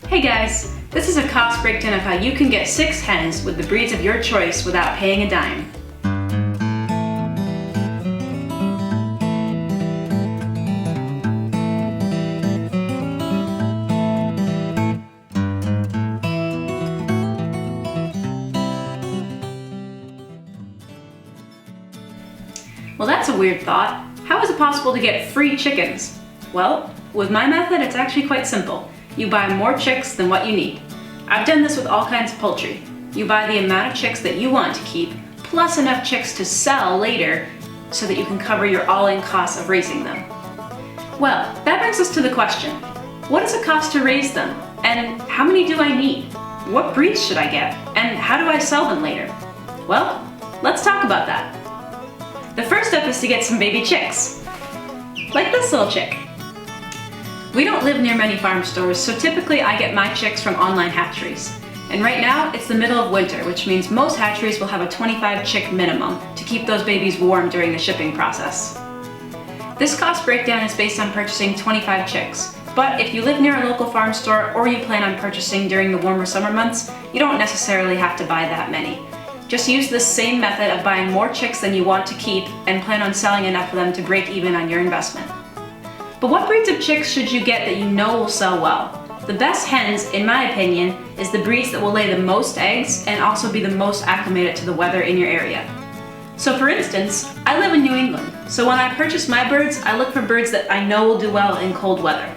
Hey guys, this is a cost breakdown of how you can get 6 hens with the breeds of your choice without paying a dime. Well, that's a weird thought. How is it possible to get free chickens? Well, with my method, it's actually quite simple. You buy more chicks than what you need. I've done this with all kinds of poultry. You buy the amount of chicks that you want to keep, plus enough chicks to sell later so that you can cover your all-in costs of raising them. Well, that brings us to the question, what does it cost to raise them? And how many do I need? What breeds should I get? And how do I sell them later? Well, let's talk about that. The first step is to get some baby chicks, like this little chick. We don't live near many farm stores, so typically I get my chicks from online hatcheries. And right now, it's the middle of winter, which means most hatcheries will have a 25 chick minimum to keep those babies warm during the shipping process. This cost breakdown is based on purchasing 25 chicks, but if you live near a local farm store or you plan on purchasing during the warmer summer months, you don't necessarily have to buy that many. Just use this same method of buying more chicks than you want to keep and plan on selling enough of them to break even on your investment. But what breeds of chicks should you get that you know will sell well? The best hens, in my opinion, is the breeds that will lay the most eggs and also be the most acclimated to the weather in your area. So for instance, I live in New England, so when I purchase my birds, I look for birds that I know will do well in cold weather.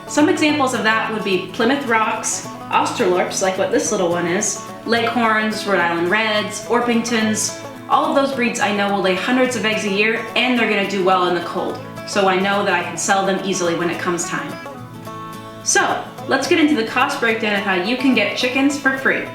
Some examples of that would be Plymouth Rocks, Australorps, like what this little one is, Leghorns, Rhode Island Reds, Orpingtons. All of those breeds I know will lay hundreds of eggs a year and they're going to do well in the cold, so I know that I can sell them easily when it comes time. So, let's get into the cost breakdown of how you can get chickens for free.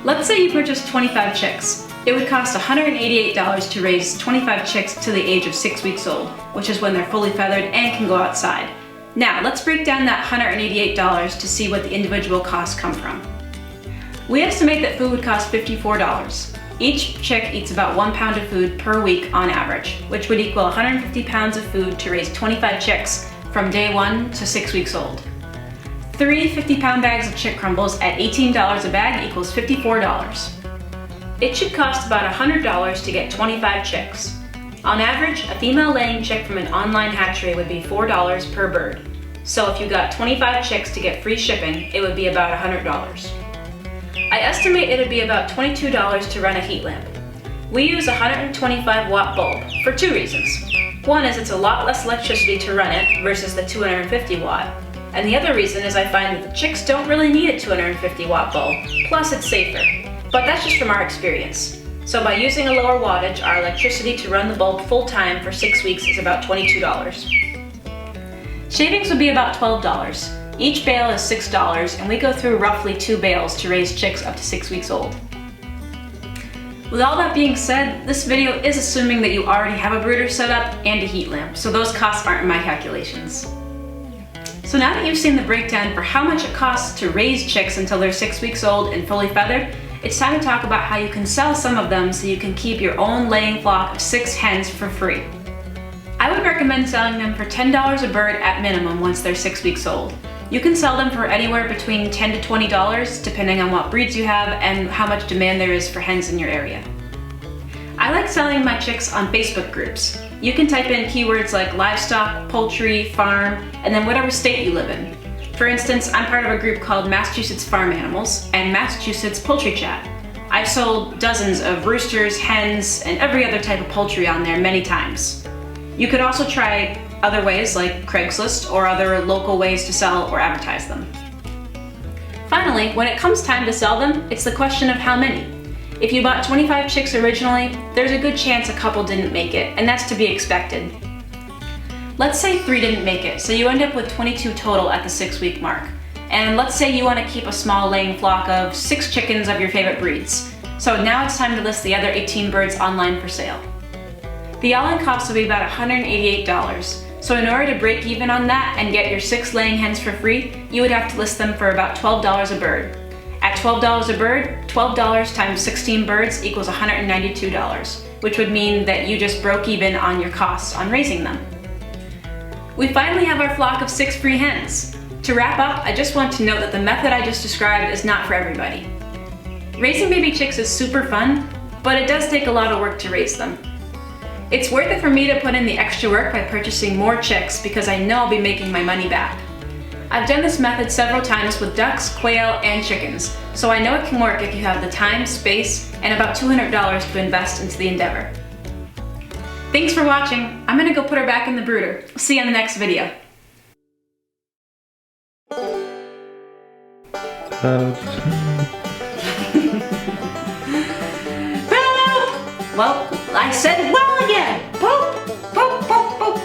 Let's say you purchased 25 chicks. It would cost $188 to raise 25 chicks to the age of 6 weeks old, which is when they're fully feathered and can go outside. Now, let's break down that $188 to see what the individual costs come from. We estimate that food would cost $54. Each chick eats about 1 pound of food per week on average, which would equal 150 pounds of food to raise 25 chicks from day 1 to 6 weeks old. 3 50-pound bags of chick crumbles at $18 a bag equals $54. It should cost about $100 to get 25 chicks. On average, a female laying chick from an online hatchery would be $4 per bird. So if you got 25 chicks to get free shipping, it would be about $100. I estimate it would be about $22 to run a heat lamp. We use a 125 watt bulb for 2 reasons. One is it's a lot less electricity to run it versus the 250 watt. And the other reason is I find that the chicks don't really need a 250 watt bulb, plus it's safer. But that's just from our experience. So by using a lower wattage, our electricity to run the bulb full time for 6 weeks is about $22. Shavings would be about $12. Each bale is $6 and we go through roughly 2 bales to raise chicks up to 6 weeks old. With all that being said, this video is assuming that you already have a brooder set up and a heat lamp, so those costs aren't in my calculations. So now that you've seen the breakdown for how much it costs to raise chicks until they're 6 weeks old and fully feathered, it's time to talk about how you can sell some of them so you can keep your own laying flock of 6 hens for free. I would recommend selling them for $10 a bird at minimum once they're 6 weeks old. You can sell them for anywhere between $10 to $20 depending on what breeds you have and how much demand there is for hens in your area. I like selling my chicks on Facebook groups. You can type in keywords like livestock, poultry, farm, and then whatever state you live in. For instance, I'm part of a group called Massachusetts Farm Animals and Massachusetts Poultry Chat. I've sold dozens of roosters, hens, and every other type of poultry on there many times. You could also try other ways like Craigslist or other local ways to sell or advertise them. Finally, when it comes time to sell them, it's the question of how many. If you bought 25 chicks originally, there's a good chance a couple didn't make it, and that's to be expected. Let's say 3 didn't make it, so you end up with 22 total at the 6-week mark. And let's say you want to keep a small laying flock of 6 chickens of your favorite breeds. So now it's time to list the other 18 birds online for sale. The all-in cost will be about $188. So in order to break even on that and get your 6 laying hens for free, you would have to list them for about $12 a bird. At $12 a bird, $12 times 16 birds equals $192, which would mean that you just broke even on your costs on raising them. We finally have our flock of 6 free hens. To wrap up, I just want to note that the method I just described is not for everybody. Raising baby chicks is super fun, but it does take a lot of work to raise them. It's worth it for me to put in the extra work by purchasing more chicks because I know I'll be making my money back. I've done this method several times with ducks, quail, and chickens, so I know it can work if you have the time, space, and about $200 to invest into the endeavor. Thanks for watching. I'm gonna go put her back in the brooder. See you in the next video. Well, I said well again. Poop, poop, poop, poop.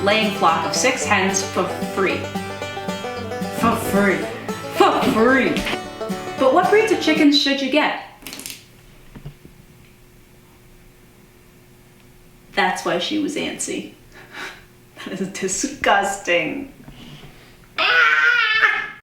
Laying flock of 6 hens for free. For free. For free. But what breeds of chickens should you get? That's why she was antsy. That is disgusting.